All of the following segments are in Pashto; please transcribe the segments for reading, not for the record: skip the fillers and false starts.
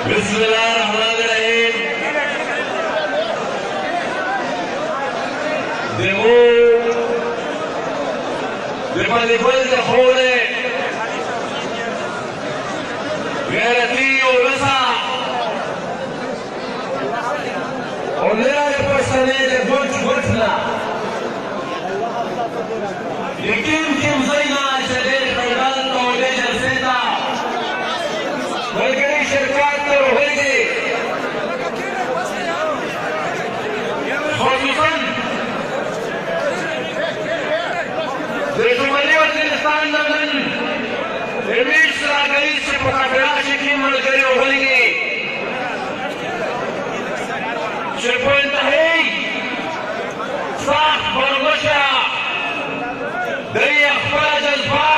بسم الله الرحمن الرحیم. د باندې ګل د خوله غیرتي ولسا او لري پښتنې د ګوت ګوتنا لیکن کوم زینا چې د خیرات او د جلسې دا ملګری شرکت ته وهلي خصوصا د شمالي وزیرستان نن رمیش راغلی چې په کابل کې ملګری وهلي چې په انتهایی سخت برمشه دری خپل جذبه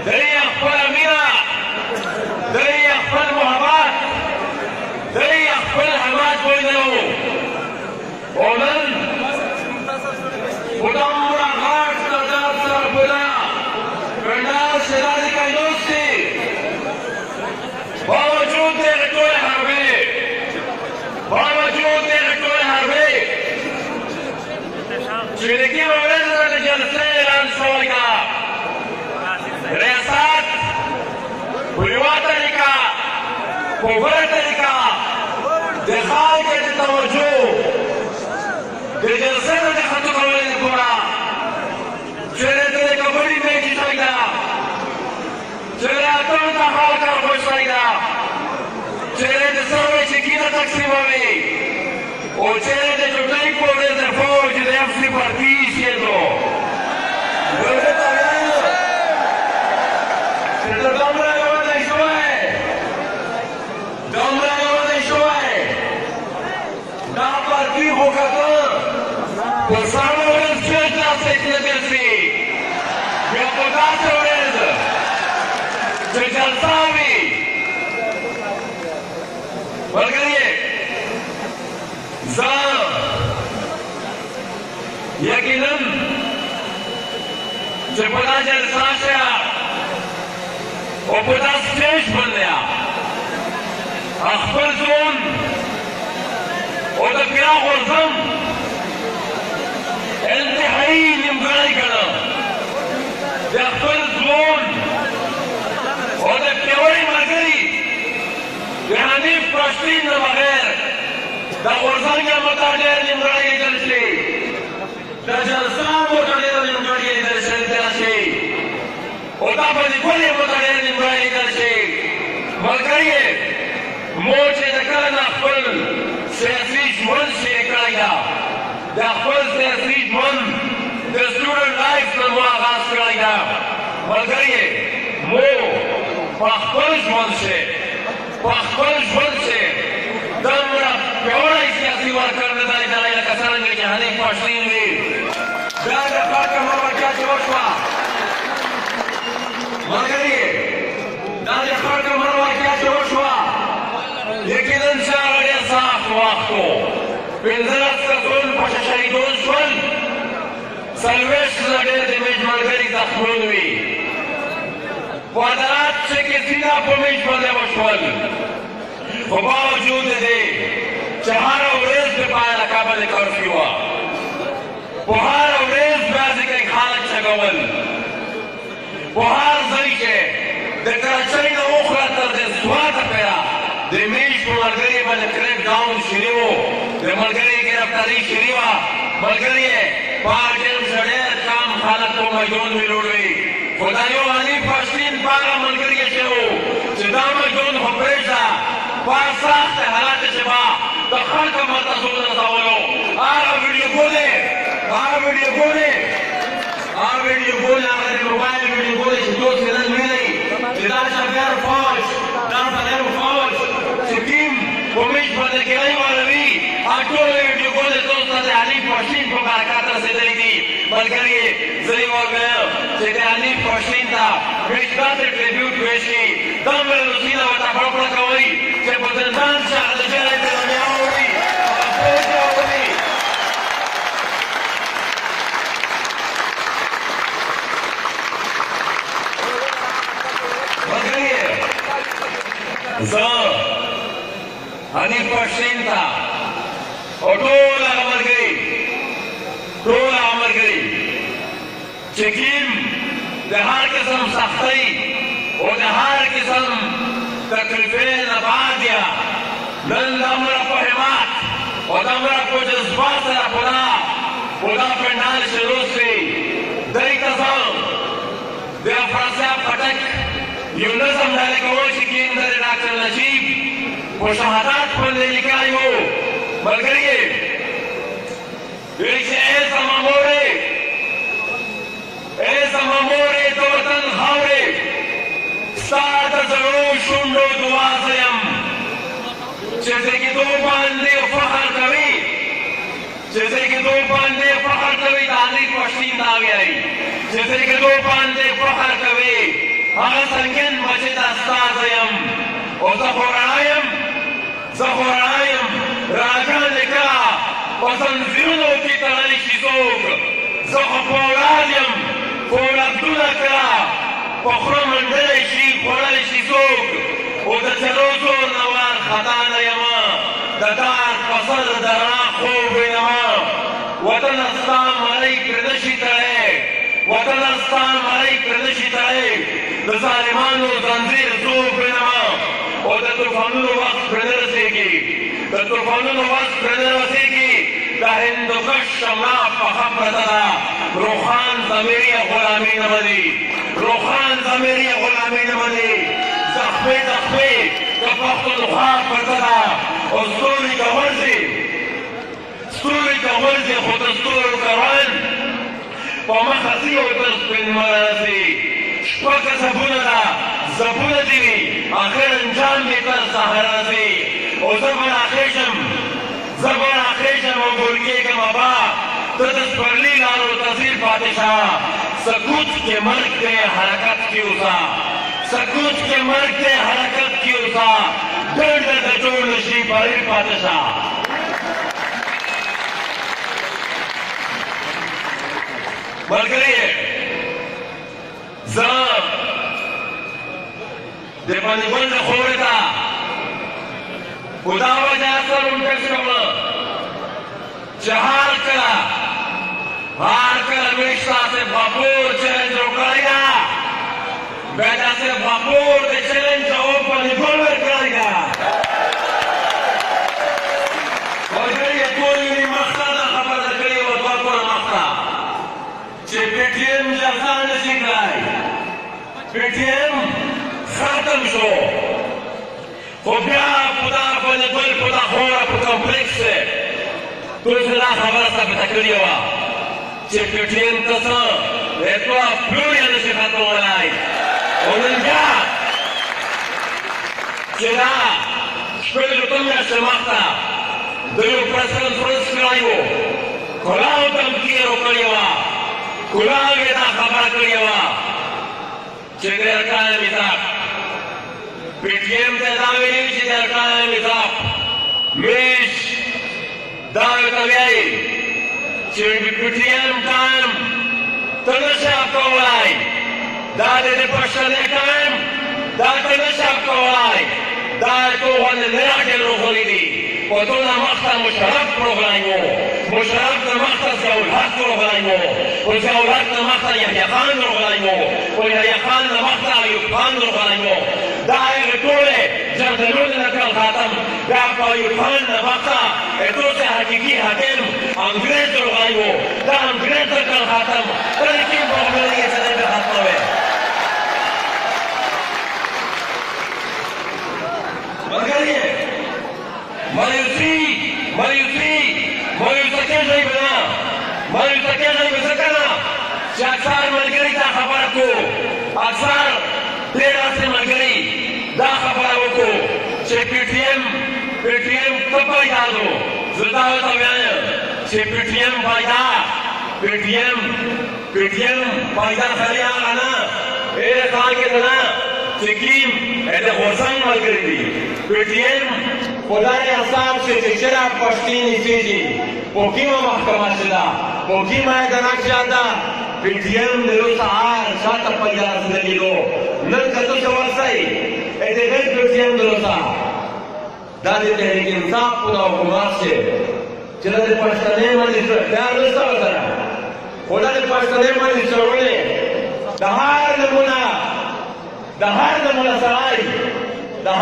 دری خپل مینه دری خپل محبت دری خپل حماد ویلو او نن ودمره غاټ تدار سره بلا کندهار شهزادي کندوزي باوجود د ټول حربې باوجود د ټول حربې چې د کې ورځ د جلسې اعلان شوی کا ریاست په طریقه په بله طریقه د خلکو د توجه د جلسې د خطو کولو لپاره چې د کبډي میچ شوی دا چې اتو ته خلک خوشحالي ده چې د سروې چکینه تقسیموي او چې د چټای په ورځ د فوج د افسي پارتي شیدو ورته وایي چې دا دومره غوډه شوی دومره غوډه شوی دا پارتي وکړه په سامو ورځ چې تاسو یې ګرځي بیا په تاسو ورځ چې جلسه وي ملګری زه یقینا چې په دا جلسه شه او په دا سټیج باندې خپل ځون او د بیا غورځم انتهایی نیمګړی کړم د خپل ځون او د پیاوړي ملګري د حنیف پښتین نه بغیر د غورځنګ متحده نیمګړی لیدل شي د جلسه متحده نیمګړی لیدل شي او دا په دې ګولې متحده نیمګړی لیدل شي ملګري مو چې د کله نه خپل سیاسي ژوند شروع کړی ده د خپل سیاسي ژوند د سټوډنټ لایف نه مو آغاز کړی ده ملګري مو په خپل ژوند کې دومره پیاوړی سیاسي ورکړ نه دی دلی لکه څرنګه چې حنیف پښتین وي دا د خلکو مروجه چې وشوه ملګري دا د خلکو مروجه چې وشوه یقینا چې هغه ډېر سخت وخت و 15 کسان په شهیدون شول 40 نه ډېر د میچ ملګري زخمون وي قدرت چې کسینا په میچ باندې وشول خو باوجود دې چې هره ورځ د پایله کابل کرفیو وه په هره ورځ بعضې کې خلک چګول په هر ځای کې د کراچۍ نه اوخره تر د سواته پورې د میچ په ملګري باندې کریک ډاون شوي وو د ملګري ګرفتاري شوي وه ملګري په هر ټیم څه ډېر کم خلک په میدان ویلوړوي خو دا یو حنیف پښتین په هغه ملګري کې و چې دا میدان خو پرېږده په سخت حالات چې به د خلکو مرتضو رسولو هغه ویډیوګونې هغه د موبایل ویډیوګونې چې دوست یې نن ویلئ چې دا شفیع فوج دا صدر فوج چې ټیم په میچ باندې ګیرۍ واړوي هغه ټولې ویډیوګونې دوست ته د حنیف پښتین په برکت رسېدلي دي ملګري زه یې وویل چې د حنیف پښتین ته میچ داسې ټریبیوټ وشي دومره روسینه ورته پړپړه کوئ چې په زندان چې هغه د جېلۍ پلمیا وړي هغه فوج راوړي ملګري زه حنیف پښتین ته او ټول هغه ملګري چې کیم د هر قسم سختۍ او د هر قسم تکلیفې نه بعد یا نن دومره په همت او دومره په جذبات سره په دا پنډال شروع شوي دی ته زه د افراسیاب خټک یو نظم ډالۍ کول چې کیم د ډاکټر نجیب په شهادت باندې لیکلی و ملګري ویل چې ای زما مورې د وطن خاورې ستا د زړو شونډو دعا زه یم چې زېږېدو باندې فخر کوي د علي پښتین دا ویایي چې زېږېدو باندې فخر کوي هغه سنګین بچې د ستا زه یم او زه خو رڼا یم راګانې کا په زنځیرونو کې تړلی شي څوک زه خو فولاد یم فولادونه کړه په خوله منډلی شي خوړلی شي څوک او د چلو زور نه وارخطا نه یمه د دار په سر د رڼا خوب وینمه وطنه ستا مړی پرې نشي تړی د ظالمانو زنځیر زور وینمه او د طوفانونو وخت پرې نه رسېږي د هندوکش شمله پخه پرته ده روښان ضمیري غلامي نه مني زخمې د پښتونخوا پرته ده او ستوري که غورځي خو د ستورو کروان په مخه ځي او تر سپین مرسي شپه که زبونه دي وي آخر انجام مې تر سهاره ځي او زه به راخېږم او ګول کېږم ابا ته د سپرلي لارو تصویر پاتې شه سکوت کې مرګ دی حرکت کې اوسه ډېر د جوړ نشي بهیر پاتې شه ملګري زه د بندګل د خورې ته خو دا وجه سره ونټکس کومه چې هر کله مې ستاسې غفور چلنج وکړی ده بیا داسې غفور د چلنج جواب بندګل ورکړی ده ملګري ټول یې مخته دا خبره کړې وه دوه کوره مخته چې پی ټي ایم جلسه نشي کړی پی ټي ایم ختم شو خو بیا په دا بندګل په دا خوره په کمپلیکس دی ټول څه دا خبره ثابته کړې وه چې پی ټي ایم ته څه دوه پلوړې نشي ختمولی او نن بیا چې دا شپږ میاشتې مخته د یو پریس کنفرنس کړی و کلاو ته مکیر وکړې وه کلاو یې دا خبره کړې وه چې د ارکان میثاق پی ټي ایم ته دا ویلي چې د ارکان میثاق میش دا ورته وایي چې پی ټي ایم ټایم ته نشې افکولی دا د پښتنې ټایم دا ته نشې افکولی دا تو غوندې نه راډیل راغلي دي په ټوله مخته مشرف راغلی و مشرف د مخته ضیاءالحق راغلی و په ضیاءالحق د مخته یحیی خان راغلی و په یحیی خان د مخته ایوب خان راغلی و دا هغې ټولې جردلون نکل خاتم بیا په ایوب خان د مخته دوسې حقیقي حاکم انګریز راغلی و دا انګریز نکل خاتم کله کې بغلري یې څه دی به ختموي ملګري مایوسه کېږئ به نه ځکه نه چې اکثر ملګري دا خبره کړو اکثر ډېر داسې ملګري دا خبره وکړو چې پی ټي ایم څه پیدا دو زه دا ورته وایم چې پی ټي ایم پیدا خالي هغه نه ډېر خلک یې نه چې کیم د غورځنګ ملګري دي پی ټي ایم خدای حساب چې چرا پښتین نشي پوکیما محکمه شدا پوکیما د نقشادا پی ټي ایم د روز سهار شاته پیدا زندګیلو نن کته څه ورسای ا دې پی ټي ایم دروسا دا د تحریک انصاف په دا حکومت چې چې دا د پښتنې باندې خیال نشته ورسره خو دا د پښتنې باندې چړولې د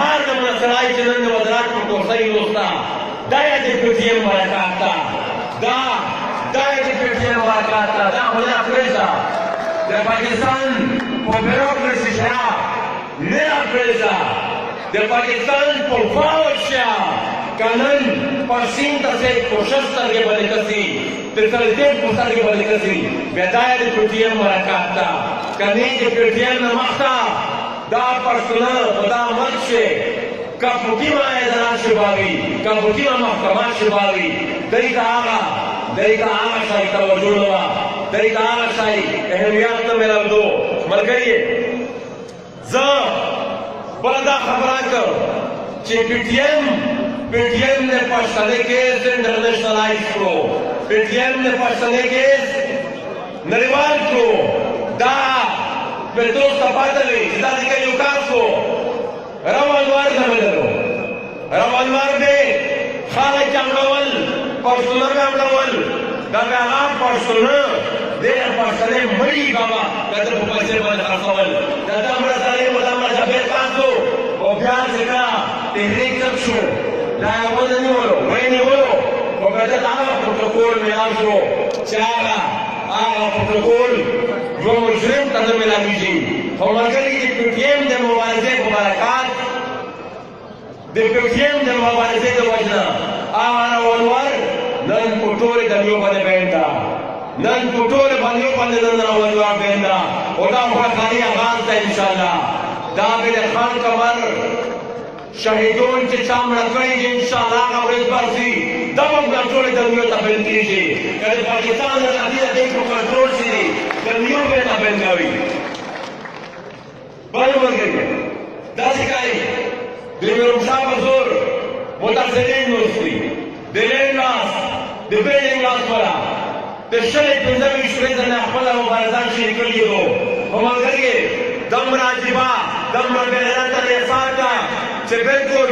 هر نمونه سړی چې نن د وزارت په کرسۍ وسته دا یې د پي ټي ایم برکات ده دا یې د پي ټي ایم برکات ده دا خو نه پرېږده د پاکستان په بیروکراسي شاه نه پرېږده د پاکستان په فوج شاه که نن پښین ته صحیح کوشش سترګې بلې کړي د تلدید په سترګې بلې کړي بیا دا یې د پي ټي ایم برکات ده که نه د پي ټي ایم نه مخته دا پښتانه په دا ملک شي که حکیمه اداره شباوي که حکیمه محکمه شباوي دوی ته هغه شی توجه نه وه دوی ته هغه شی اهمیت نه میلاودو ملګري زه بله دا خبره کړ چې پي ټي ایم نے پښتنې کیس انټرنیشنلایز کړو پي ټي ایم نے پښتنې کیس نړیوال کړو دا پتروس ته پاته وي چې دا دې یو کار کو روانوار نه ملو روانوار به خلک جمعول پښتون جمعول دا هغه پښتون دې پښتنې مړی بابا کله په پیسې باندې خرڅول دا امر سره مولا شبیر کاندو او بیا څنګه تحریک شو دا ونه نیولو او کله دا پروتوکول میلاو شو چې هغه پروتوکول یو مجرم ته نه ملاویږي خو ملګري د پي ټي ایم د مبارزې په برکات د پي ټي ایم د مبارزې د وجه هغه روانوار نن په ټولې دنیا باندې بینده نن په ټولې باندې نن روانوار بینده او دا خاني افغان ته انشاءالله دا به د خان کمر شهیدون چې چا مړه کړي دي انشاءالله هغه ورځ به راشي دا به د ټولې دنیا ته بند کېږي که د پاکستان د دې په کنټرول شي دنیا به نه بندوي بل ملګري داسې کوي د میروشاه په زور متاثرین نوستي د لینډ لاس د بلډینګ لاس والا د شلې پنځه ویشت ورځې نه خپله مبارزان شروع کړي وو خو ملګري دومره عجیبه دومره بېغیرته احساس ده چې بالکل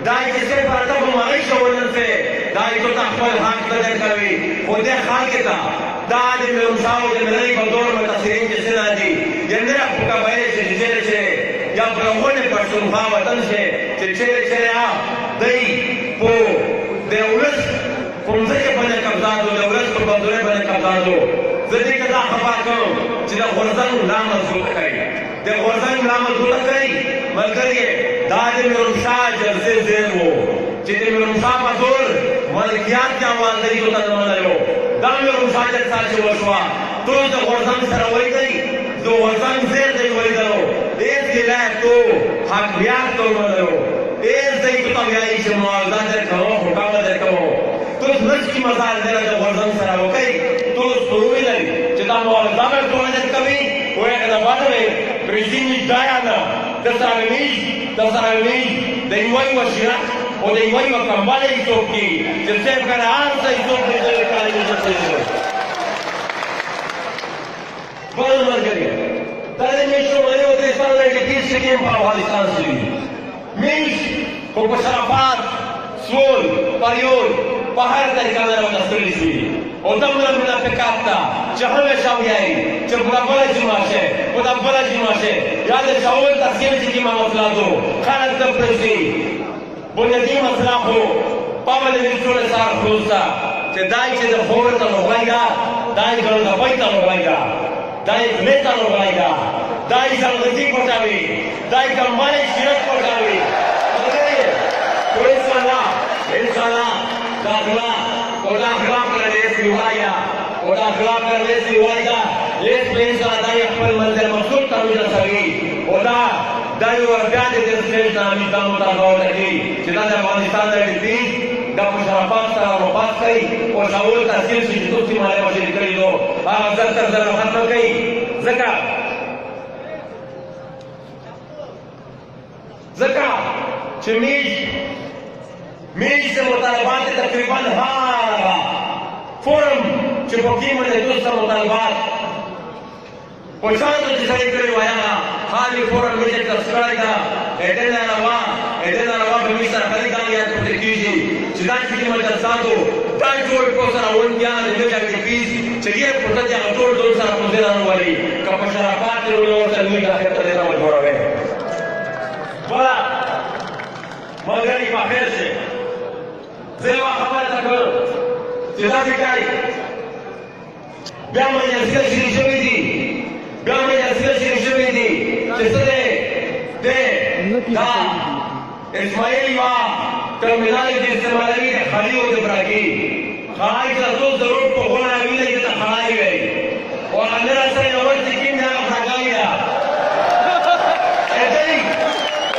دا یې چې صرف هلته په مغی شولن سي دا یې ته خپل حق نه درکوي خو دې خلکو ته دا د میروشاه د ملي په دور متاثرین چې څه نه دي یعنې په قبایل چې چیرې چې یا په لغونې پښتونخوا وطن چې چیرې دی په د ولس په مځکه باندې قبضه دو د ولس په بندرې باندې قبضه دو زه دې ته دا خبر کوم چې د غورځنګ ملا مضبوط کوي د غورځنګ ملا مضبوط کوي ملګري دا د میروشاه جلسې ځای و چې د میروشاه په زور ملکیات یا والداري ته نه منلو دا میروشاه جلسه چې وشوه ټول د غورځنګ سره ولیدئ د غورځنګ ځای دی ولیدلو هېڅ ولایت تو حاکمیت تو منلو هېڅ دی ته وایي چې معاوضه درکوم حکامه درکوم توس نشي مزال دی د غورځنګ سره وکړئ توس پروي لري چې دا معاوضه به ټول درکوي وایي که دا باندې پرېږدي دایانه د سره د یوه وشیرت او د یوه کمبله یې څوک دي چې صرف کنه هر څه یې څوک دی د کاري بل ملګري دا د میشو ملي وزیرستان د ټیټیز سکیم په افغانستان شوي میش خو په شرافات سول پریول په هر طریقه باندې راوستلی شي او دومره منافقت ده چې همیشه وایي چې په بله جمعه شي په دا بله جمعه شي یا د شاول تسکیم چې کومه مسله دو خلک ته پرېږدي بنیادي مسله خو پامه د ویلچوړې سره خلوص ده چې دا چې د خور ته لوغړی ده دا یې ګړندپۍ ته لوغړی ده دا یې خولې ته لوغړی ده دا یې ځلغتي پټوي دا یې کمبلې شیرت پټوي انشاءالله داخله او داخله پردیس وایه او داخله پردیس وایه لیس په انشاءالله دا یې خپل منزل مقصود ته ورسوي او دا یو بیا د دې سټیج نه امید دا مطالبه وکړي چې دا د افغانستان د ډیپیز دا په شرافات سره وفات کوي او شاول تحصیل شي چې څوک چې مالې وشري کړي نو هغه زر تر زر ختمه کوي ځکه چې میش د مطالبات تقریبا هغه فورم چې په کې باندې دوسته مطالبات په شانو چې ځای کړی وای هغه خالي فورم میش تر سره دا اډنه روا په میش سره خالي دا دا چې کومه جلساتو دا ټول په سره ونګیا د دې اکټیویټیز چې یې په دې ټول سره په ځای راوړي که په شرافات ورو ورته موږ اخر ته نه مجبوروي ولا مګری په خیر شه زه یو خبره تکړه چې دا کوي بیا مې ځکه چې شوې دي بیا مې ځکه چې شوې دي چې څه ده دا اسماعیل وا terminal de استعمالوي د خالي او د براګي خای تاسو ضرور په غوړه ویلې ته خای وي او اندر سره نو چې کیم نه براګي دا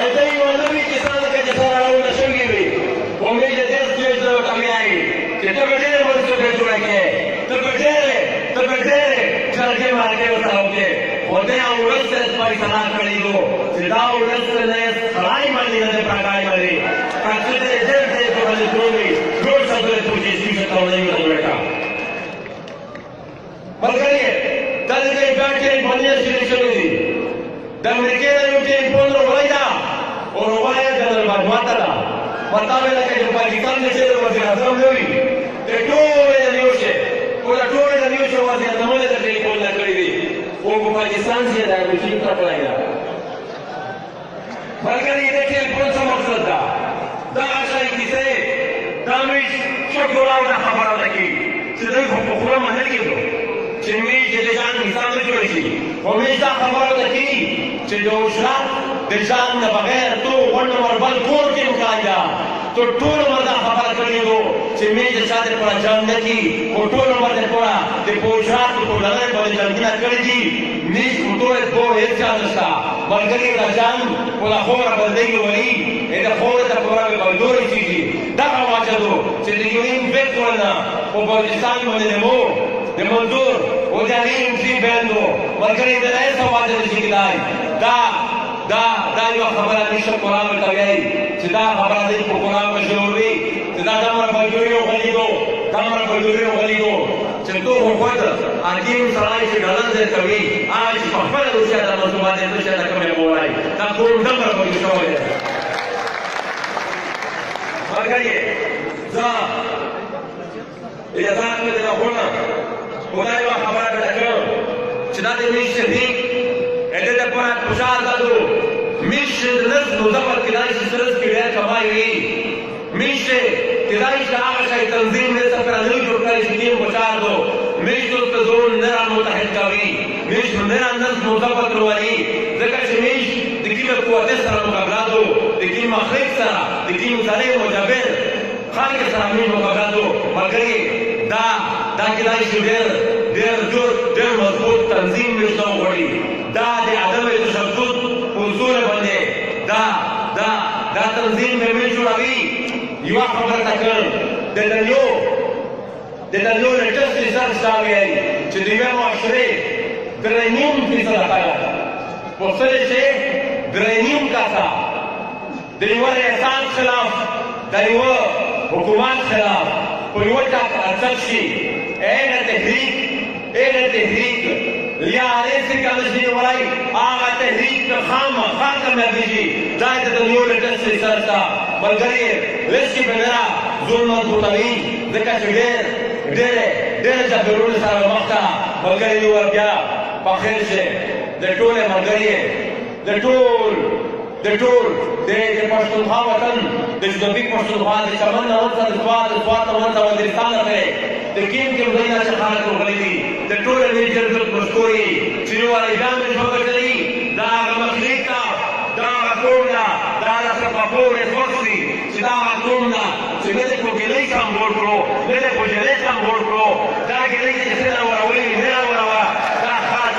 اته یو نو چې څنګه کې سره راوړل شوی وي او مې دې دې چې زه کامیای چې ته به ډېر ورته به جوړه کې ته به ډېر څنګه مارکه وتاوږي او دې اورسته په سنا کړی دو چې دا اورسته نه خای باندې نه براګي باندې Antes de desde por el trono, no sabe por qué se está hablando de la Margarie, tal vez bache en Pania se le chole. Damreke no te impone Roida, o Roida de la Matala. Mataba la que el Pakistán de ser was in Assam Lori. The two in the ocean. O la two in the ocean was in the money that they call the Kari. O Pakistan se da machine trapalaida. Margarie de que el ponsa maqsad دا شای کیسه دا مې شکر او دا خبره ده کی چې دوی په خپل محل کې دو چې مې د ځان مثال جوړ شي او مې دا خبره ده کی چې د اوشات د ځان نه بغیر تو ونه وربل کور کې مکایا تو ټول مردا خبره کړی وو چې مې د شاته پر ځان نه کی او ټول مردا پر د پوشات په لاره باندې ځان کړی دي مې ټول په هیڅ ځان نشتا ملګری د ځان په لخوا باندې وایي دا خور ته پورا به بلدوري چیزی دا واجدو چې د یوین وکړنا په بلوچستان باندې مو د منظور او د علیم سی بندو ملګری د ایسا واجد چې کدای دا یو خبره نشه قرآن کوي چې دا خبره د قرآن مشهور وي چې دا دمر بلدوري او غلیدو چې تو وخت اګیم سړی چې ډالر دې کوي آج په خپل روسیا د مسلمان دې څه دا کوي مولای دا ټول دمر بلدوري شوی Margarie, za اجازه مې نه غواړم خدای یو خبره درکړم چې دا دې میشه دې اته د پاره خوشاله دادو میشه نس نو دا پر کله چې سرس کې ډېر کمایي میشه کدای چې هغه شي تنظیم نه سره نه جوړ کړی چې دې خوشاله دو میشه ته زون نه متحد کوي میشه نه انداز نو دا پر وایي ځکه چې میشه د کیمه قوت سره مقابله دو د کیمه خلق سره د کیمه ځای مجبر خلق سره مې مقابله دو مګري دا کدای چې ډېر جوړ ډېر مضبوط تنظیم نشته وړي دا د عدم تشدد اصول باندې دا تنظیم مې جوړوي یو خبره تکړه د دنیو له ټسټ سره شامل چې د یو معاشره درنیم فیصله کړه په څه چې درنیم کاسا د یو احسان خلاف د یو حکومت خلاف په یو ټاک اثر شي اې تحریک یا علی سے کالشنی وای هغه تحریک خامہ مېږي دا د دنیو له ټسټ سره تا ملګری لږ په میرا ظلم کوي ځکه چې ډېر جبرونه سره وخته ملګری ورګیا په خیر شه د ټول ملګری د ټول د پښتونخوا وطن د جنوبي پښتونخوا د چمن نه ورته د سوات نه ورته وزیرستان ته د کیم ځایونه چې خلک ورغلي دي د ټول میجر د مشکوري چې ورایګان د شوګړي دا مخلیکا دا کومه دا سپاپور اسوسي چې دا کومه چې نه د کوګلې سم ورکړو نه د کوګلې سم ورکړو دا ګلې چې څنګه وراوي نه وراوا دا خاص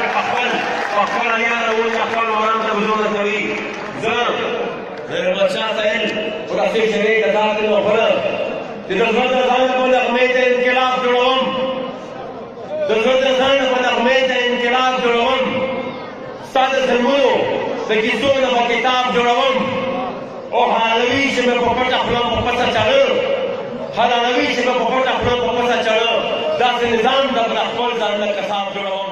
په خپل یا ورو خپل وران ته وزونه کوي المشاطئ وراسي شريك ذات الأخرى لتزود الخانة بالأغمية انقلاب جرم تزود الخانة بالأغمية انقلاب جرم سادس الملو سكيسون بكتاب جرم او حالوي شبه بپت اخلام بپسا چلو حالوي شبه بپت اخلام بپسا چلو داس نظام دا بلخبال زرنه کساب جرم